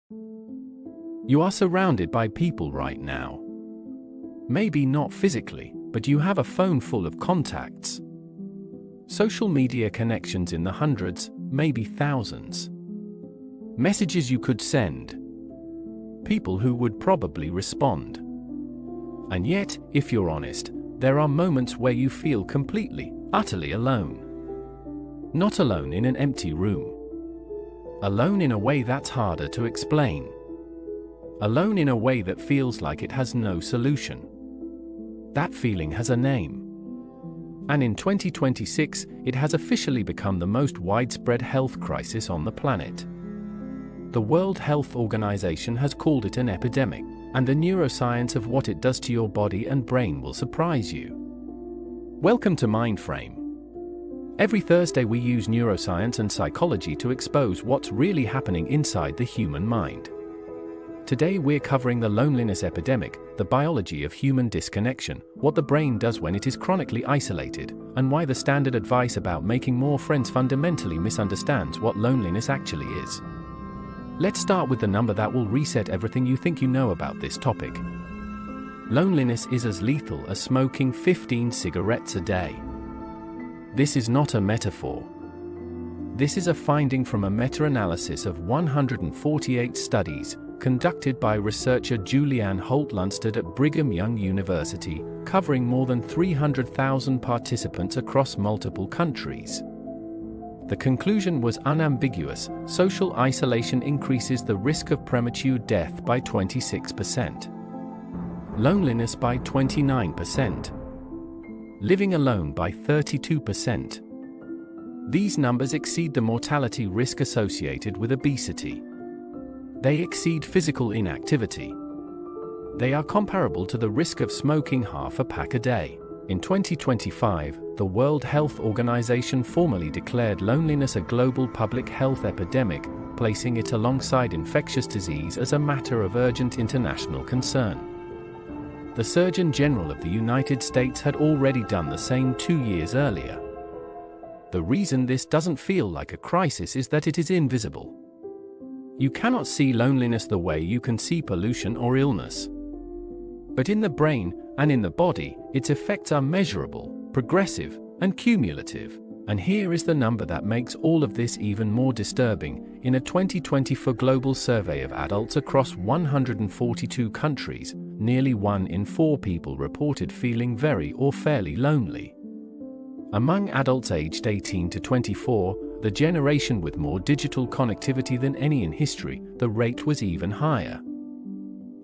You are surrounded by people right now. Maybe not physically, but you have a phone full of contacts. Social media connections in the hundreds, maybe thousands. Messages you could send. People who would probably respond. And yet, if you're honest, there are moments where you feel completely, utterly alone. Not alone in an empty room. Alone in a way that's harder to explain. Alone in a way that feels like it has no solution. That feeling has a name. And in 2026, it has officially become the most widespread health crisis on the planet. The World Health Organization has called it an epidemic, and the neuroscience of what it does to your body and brain will surprise you. Welcome to MindFrame. Every Thursday we use neuroscience and psychology to expose what's really happening inside the human mind. Today we're covering the loneliness epidemic, the biology of human disconnection, what the brain does when it is chronically isolated, and why the standard advice about making more friends fundamentally misunderstands what loneliness actually is. Let's start with the number that will reset everything you think you know about this topic. Loneliness is as lethal as smoking 15 cigarettes a day. This is not a metaphor. This is a finding from a meta-analysis of 148 studies, conducted by researcher Julianne Holt-Lunstad at Brigham Young University, covering more than 300,000 participants across multiple countries. The conclusion was unambiguous: social isolation increases the risk of premature death by 26%, loneliness by 29%, living alone by 32%. These numbers exceed the mortality risk associated with obesity. They exceed physical inactivity. They are comparable to the risk of smoking half a pack a day. In 2025, the World Health Organization formally declared loneliness a global public health epidemic, placing it alongside infectious disease as a matter of urgent international concern. The Surgeon General of the United States had already done the same 2 years earlier. The reason this doesn't feel like a crisis is that it is invisible. You cannot see loneliness the way you can see pollution or illness. But in the brain, and in the body, its effects are measurable, progressive, and cumulative. And here is the number that makes all of this even more disturbing. In a 2024 global survey of adults across 142 countries, nearly 1 in 4 people reported feeling very or fairly lonely. Among adults aged 18 to 24, the generation with more digital connectivity than any in history, the rate was even higher.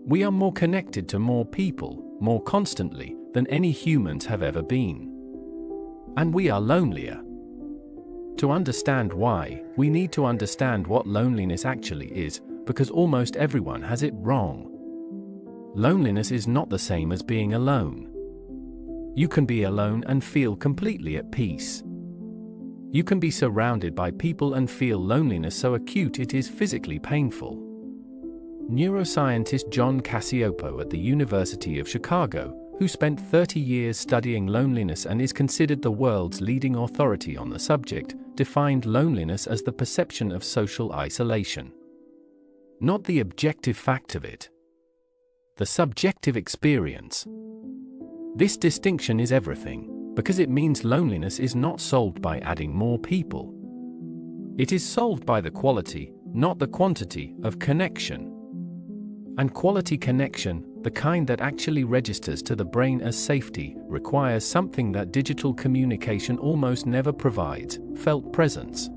We are more connected to more people, more constantly, than any humans have ever been. And we are lonelier. To understand why, we need to understand what loneliness actually is, because almost everyone has it wrong. Loneliness is not the same as being alone. You can be alone and feel completely at peace. You can be surrounded by people and feel loneliness so acute it is physically painful. Neuroscientist John Cacioppo at the University of Chicago, who spent 30 years studying loneliness and is considered the world's leading authority on the subject, defined loneliness as the perception of social isolation. Not the objective fact of it. The subjective experience. This distinction is everything, because it means loneliness is not solved by adding more people. It is solved by the quality, not the quantity, of connection. And quality connection, the kind that actually registers to the brain as safety, requires something that digital communication almost never provides: felt presence.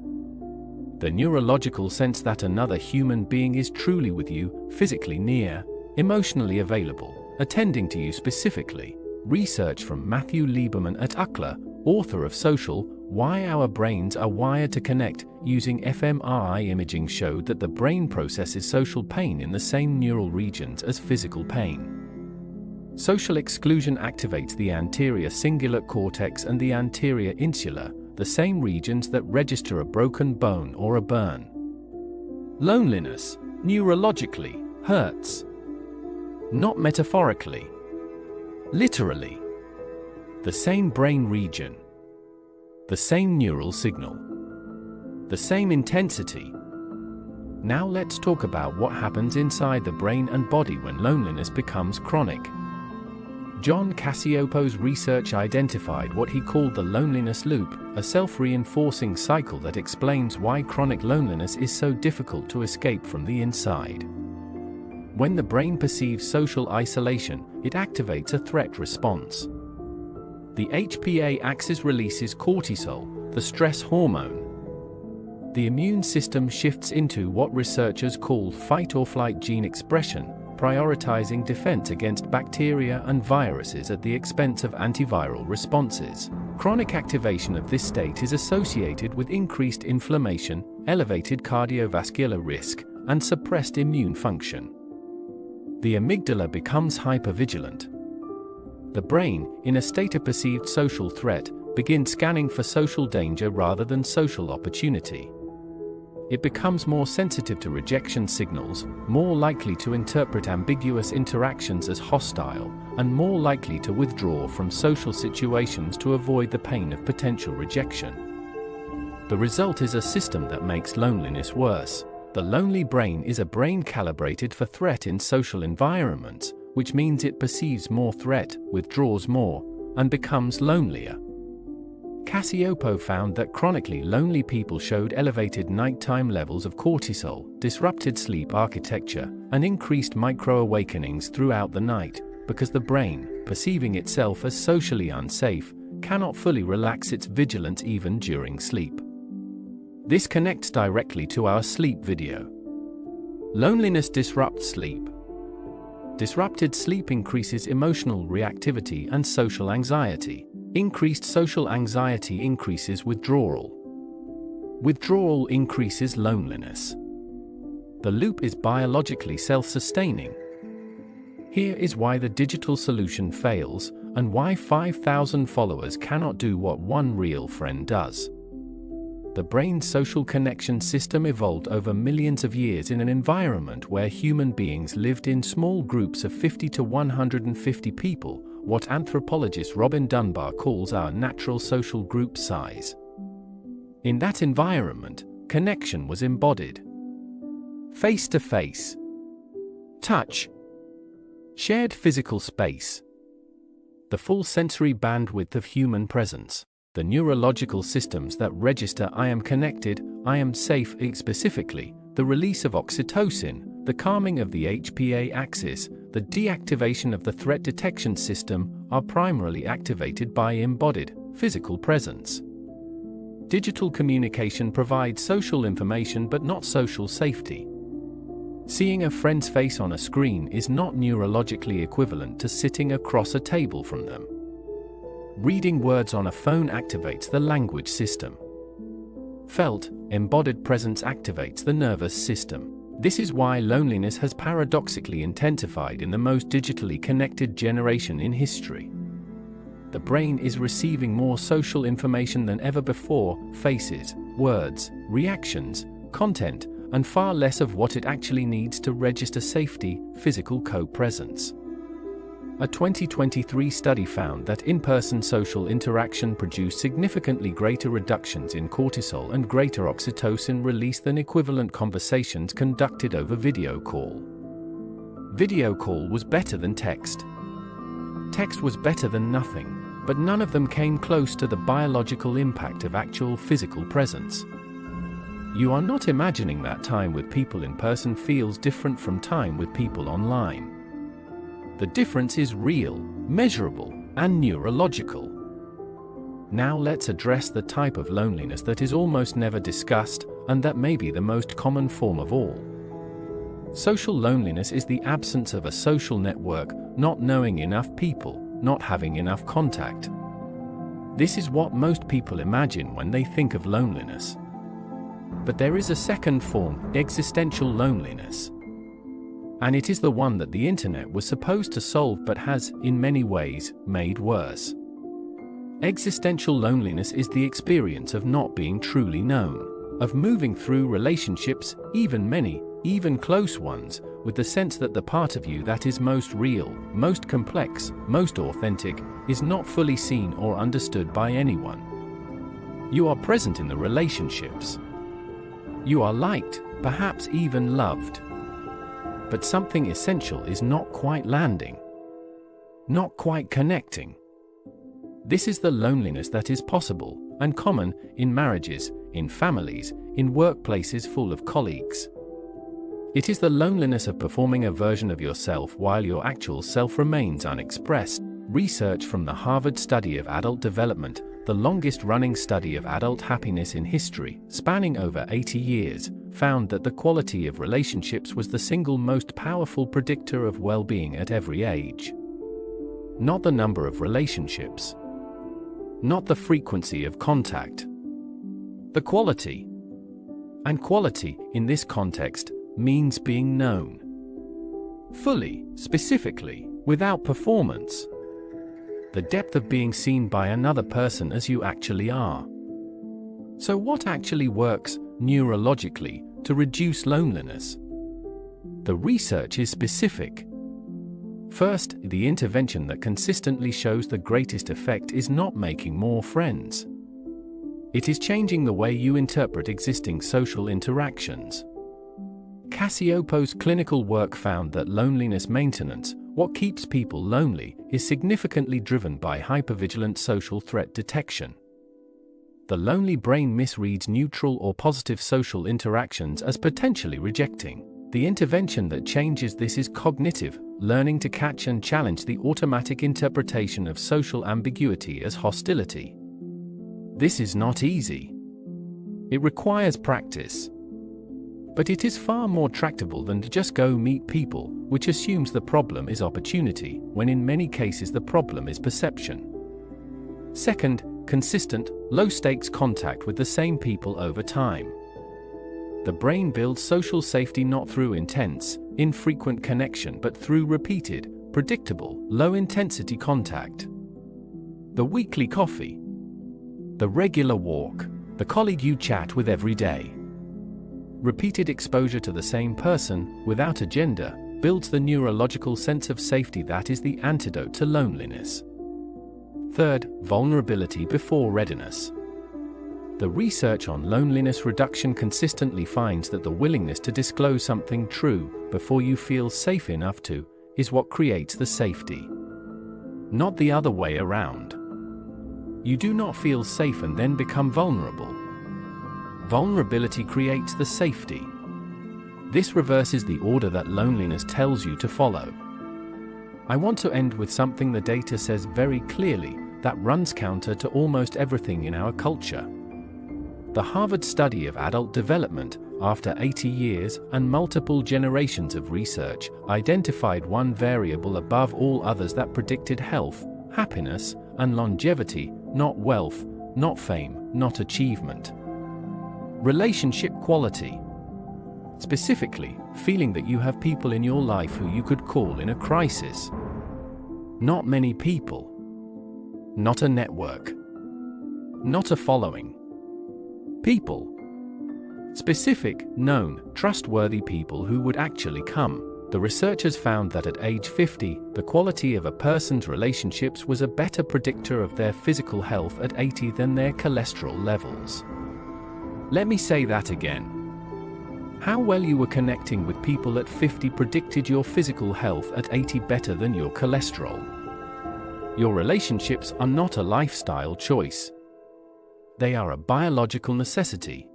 The neurological sense that another human being is truly with you, physically near, emotionally available, attending to you specifically. Research from Matthew Lieberman at UCLA, author of Social: Why Our Brains Are Wired to Connect, using fMRI imaging showed that the brain processes social pain in the same neural regions as physical pain. Social exclusion activates the anterior cingulate cortex and the anterior insula, the same regions that register a broken bone or a burn. Loneliness, neurologically, hurts. Not metaphorically. Literally. The same brain region. The same neural signal. The same intensity. Now let's talk about what happens inside the brain and body when loneliness becomes chronic. John Cacioppo's research identified what he called the loneliness loop, a self-reinforcing cycle that explains why chronic loneliness is so difficult to escape from the inside. When the brain perceives social isolation, it activates a threat response. The HPA axis releases cortisol, the stress hormone. The immune system shifts into what researchers call fight-or-flight gene expression, prioritizing defense against bacteria and viruses at the expense of antiviral responses. Chronic activation of this state is associated with increased inflammation, elevated cardiovascular risk, and suppressed immune function. The amygdala becomes hypervigilant. The brain, in a state of perceived social threat, begins scanning for social danger rather than social opportunity. It becomes more sensitive to rejection signals, more likely to interpret ambiguous interactions as hostile, and more likely to withdraw from social situations to avoid the pain of potential rejection. The result is a system that makes loneliness worse. The lonely brain is a brain calibrated for threat in social environments, which means it perceives more threat, withdraws more, and becomes lonelier. Cacioppo found that chronically lonely people showed elevated nighttime levels of cortisol, disrupted sleep architecture, and increased micro-awakenings throughout the night, because the brain, perceiving itself as socially unsafe, cannot fully relax its vigilance even during sleep. This connects directly to our sleep video. Loneliness disrupts sleep. Disrupted sleep increases emotional reactivity and social anxiety. Increased social anxiety increases withdrawal. Withdrawal increases loneliness. The loop is biologically self-sustaining. Here is why the digital solution fails, and why 5,000 followers cannot do what one real friend does. The brain's social connection system evolved over millions of years in an environment where human beings lived in small groups of 50 to 150 people, what anthropologist Robin Dunbar calls our natural social group size. In that environment, connection was embodied. Face-to-face. Touch. Shared physical space. The full sensory bandwidth of human presence. The neurological systems that register I am connected, I am safe, specifically, the release of oxytocin, the calming of the HPA axis, the deactivation of the threat detection system, are primarily activated by embodied, physical presence. Digital communication provides social information but not social safety. Seeing a friend's face on a screen is not neurologically equivalent to sitting across a table from them. Reading words on a phone activates the language system. Felt, embodied presence activates the nervous system. This is why loneliness has paradoxically intensified in the most digitally connected generation in history. The brain is receiving more social information than ever before, faces, words, reactions, content, and far less of what it actually needs to register safety, physical co-presence. A 2023 study found that in-person social interaction produced significantly greater reductions in cortisol and greater oxytocin release than equivalent conversations conducted over video call. Video call was better than text. Text was better than nothing, but none of them came close to the biological impact of actual physical presence. You are not imagining that time with people in person feels different from time with people online. The difference is real, measurable, and neurological. Now let's address the type of loneliness that is almost never discussed, and that may be the most common form of all. Social loneliness is the absence of a social network, not knowing enough people, not having enough contact. This is what most people imagine when they think of loneliness. But there is a second form, existential loneliness. And it is the one that the internet was supposed to solve but has, in many ways, made worse. Existential loneliness is the experience of not being truly known, of moving through relationships, even many, even close ones, with the sense that the part of you that is most real, most complex, most authentic, is not fully seen or understood by anyone. You are present in the relationships. You are liked, perhaps even loved. But something essential is not quite landing, not quite connecting. This is the loneliness that is possible and common in marriages, in families, in workplaces full of colleagues. It is the loneliness of performing a version of yourself while your actual self remains unexpressed. Research from the Harvard Study of Adult Development, the longest-running study of adult happiness in history, spanning over 80 years, found that the quality of relationships was the single most powerful predictor of well-being at every age. Not the number of relationships, not the frequency of contact, the quality. And quality, in this context, means being known fully, specifically, without performance. The depth of being seen by another person as you actually are. So what actually works, neurologically, to reduce loneliness? The research is specific. First, the intervention that consistently shows the greatest effect is not making more friends. It is changing the way you interpret existing social interactions. Cassioppo's clinical work found that loneliness maintenance, what keeps people lonely, is significantly driven by hypervigilant social threat detection. The lonely brain misreads neutral or positive social interactions as potentially rejecting. The intervention that changes this is cognitive, learning to catch and challenge the automatic interpretation of social ambiguity as hostility. This is not easy. It requires practice. But it is far more tractable than to just go meet people, which assumes the problem is opportunity, when in many cases the problem is perception. Second, consistent, low-stakes contact with the same people over time. The brain builds social safety not through intense, infrequent connection but through repeated, predictable, low-intensity contact. The weekly coffee, the regular walk, the colleague you chat with every day. Repeated exposure to the same person, without agenda, builds the neurological sense of safety that is the antidote to loneliness. Third, vulnerability before readiness. The research on loneliness reduction consistently finds that the willingness to disclose something true before you feel safe enough to is what creates the safety. Not the other way around. You do not feel safe and then become vulnerable. Vulnerability creates the safety. This reverses the order that loneliness tells you to follow. I want to end with something the data says very clearly, that runs counter to almost everything in our culture. The Harvard Study of Adult Development, after 80 years and multiple generations of research, identified one variable above all others that predicted health, happiness, and longevity, not wealth, not fame, not achievement. Relationship quality. Specifically, feeling that you have people in your life who you could call in a crisis. Not many people. Not a network. Not a following. People. Specific, known, trustworthy people who would actually come. The researchers found that at age 50, the quality of a person's relationships was a better predictor of their physical health at 80 than their cholesterol levels. Let me say that again. How well you were connecting with people at 50 predicted your physical health at 80 better than your cholesterol. Your relationships are not a lifestyle choice. They are a biological necessity.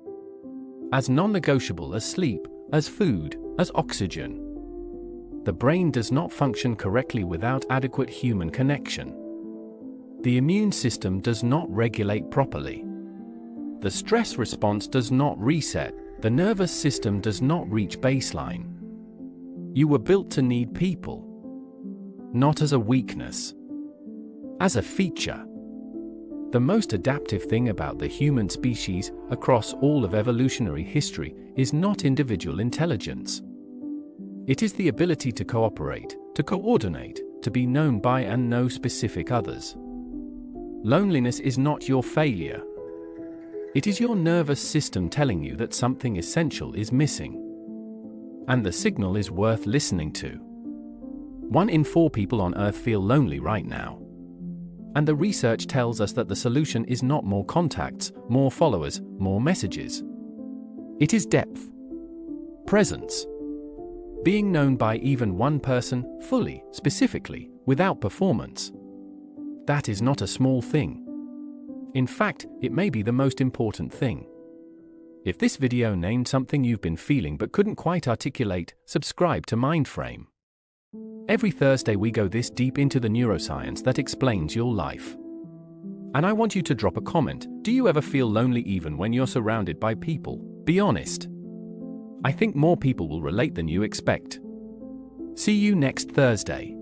As non-negotiable as sleep, as food, as oxygen. The brain does not function correctly without adequate human connection. The immune system does not regulate properly. The stress response does not reset. The nervous system does not reach baseline. You were built to need people. Not as a weakness. As a feature. The most adaptive thing about the human species, across all of evolutionary history, is not individual intelligence. It is the ability to cooperate, to coordinate, to be known by and know specific others. Loneliness is not your failure. It is your nervous system telling you that something essential is missing. And the signal is worth listening to. 1 in 4 people on Earth feel lonely right now. And the research tells us that the solution is not more contacts, more followers, more messages. It is depth. Presence. Being known by even one person, fully, specifically, without performance. That is not a small thing. In fact, it may be the most important thing. If this video named something you've been feeling but couldn't quite articulate, subscribe to MindFrame. Every Thursday we go this deep into the neuroscience that explains your life. And I want you to drop a comment. Do you ever feel lonely even when you're surrounded by people? Be honest. I think more people will relate than you expect. See you next Thursday.